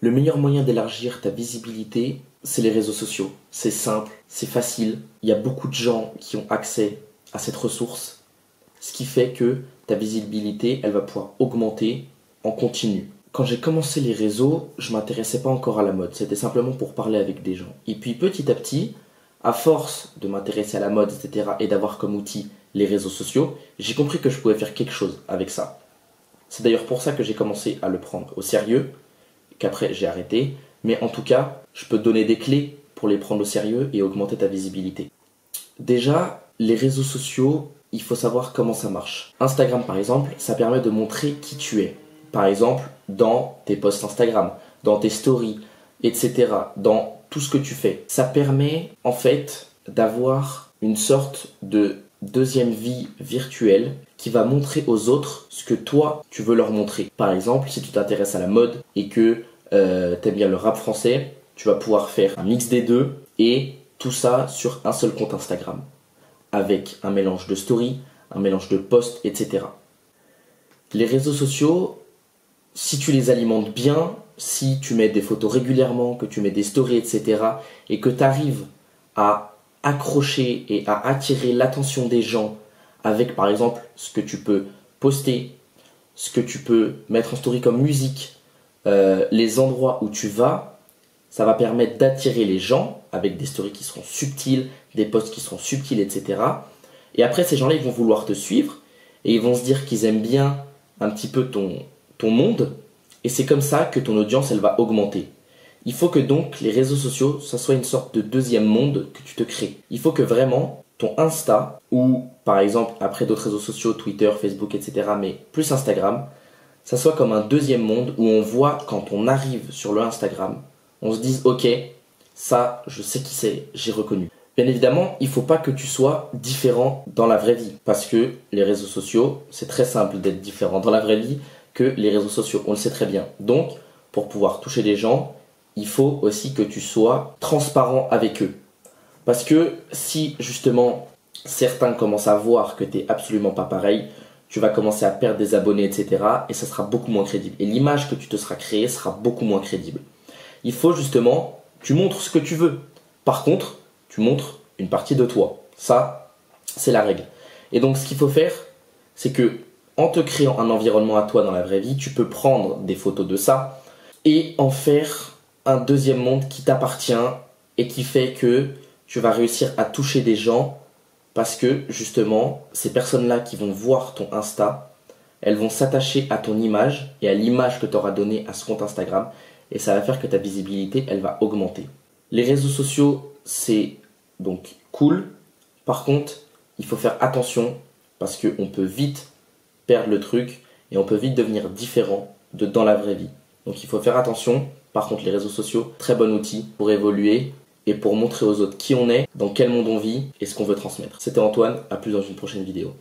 Le meilleur moyen d'élargir ta visibilité, c'est les réseaux sociaux. C'est simple, c'est facile. Il y a beaucoup de gens qui ont accès à cette ressource, ce qui fait que ta visibilité, elle va pouvoir augmenter en continu. Quand j'ai commencé les réseaux, je ne m'intéressais pas encore à la mode. C'était simplement pour parler avec des gens. Et puis petit à petit, à force de m'intéresser à la mode, etc., et d'avoir comme outil les réseaux sociaux, j'ai compris que je pouvais faire quelque chose avec ça. C'est d'ailleurs pour ça que j'ai commencé à le prendre au sérieux, qu'après j'ai arrêté. Mais en tout cas, je peux te donner des clés pour les prendre au sérieux et augmenter ta visibilité. Déjà, les réseaux sociaux, il faut savoir comment ça marche. Instagram par exemple, ça permet de montrer qui tu es. Par exemple, dans tes posts Instagram, dans tes stories, etc., dans tout ce que tu fais. Ça permet en fait d'avoir une sorte de deuxième vie virtuelle qui va montrer aux autres ce que toi, tu veux leur montrer. Par exemple, si tu t'intéresses à la mode et que t'aimes bien le rap français, tu vas pouvoir faire un mix des deux et tout ça sur un seul compte Instagram avec un mélange de stories, un mélange de posts, etc. Les réseaux sociaux, si tu les alimentes bien, si tu mets des photos régulièrement, que tu mets des stories, etc. et que tu arrives à accrocher et à attirer l'attention des gens avec par exemple ce que tu peux poster, ce que tu peux mettre en story comme musique, les endroits où tu vas, ça va permettre d'attirer les gens avec des stories qui seront subtiles, des posts qui seront subtils, etc. Et après, ces gens-là, ils vont vouloir te suivre et ils vont se dire qu'ils aiment bien un petit peu ton monde. Et c'est comme ça que ton audience, elle va augmenter. Il faut que donc les réseaux sociaux, ça soit une sorte de deuxième monde que tu te crées. Il faut que vraiment ton Insta, ou par exemple après d'autres réseaux sociaux, Twitter, Facebook, etc., mais plus Instagram, ça soit comme un deuxième monde où on voit quand on arrive sur le Instagram, on se dise ok, ça je sais qui c'est, j'ai reconnu. Bien évidemment, il ne faut pas que tu sois différent dans la vraie vie, parce que les réseaux sociaux, c'est très simple d'être différent dans la vraie vie que les réseaux sociaux, on le sait très bien. Donc, pour pouvoir toucher les gens, il faut aussi que tu sois transparent avec eux. Parce que si justement certains commencent à voir que tu n'es absolument pas pareil, tu vas commencer à perdre des abonnés, etc. et ça sera beaucoup moins crédible. Et l'image que tu te seras créée sera beaucoup moins crédible. Il faut justement, tu montres ce que tu veux. Par contre, tu montres une partie de toi. Ça, c'est la règle. Et donc, ce qu'il faut faire, c'est que en te créant un environnement à toi dans la vraie vie, tu peux prendre des photos de ça et en faire un deuxième monde qui t'appartient et qui fait que tu vas réussir à toucher des gens parce que justement, ces personnes-là qui vont voir ton Insta, elles vont s'attacher à ton image et à l'image que tu auras donnée à ce compte Instagram et ça va faire que ta visibilité, elle va augmenter. Les réseaux sociaux, c'est donc cool. Par contre, il faut faire attention parce qu'on peut vite perdre le truc et on peut vite devenir différent dans la vraie vie. Donc il faut faire attention. Par contre, les réseaux sociaux, très bon outil pour évoluer et pour montrer aux autres qui on est, dans quel monde on vit et ce qu'on veut transmettre. C'était Antoine, à plus dans une prochaine vidéo.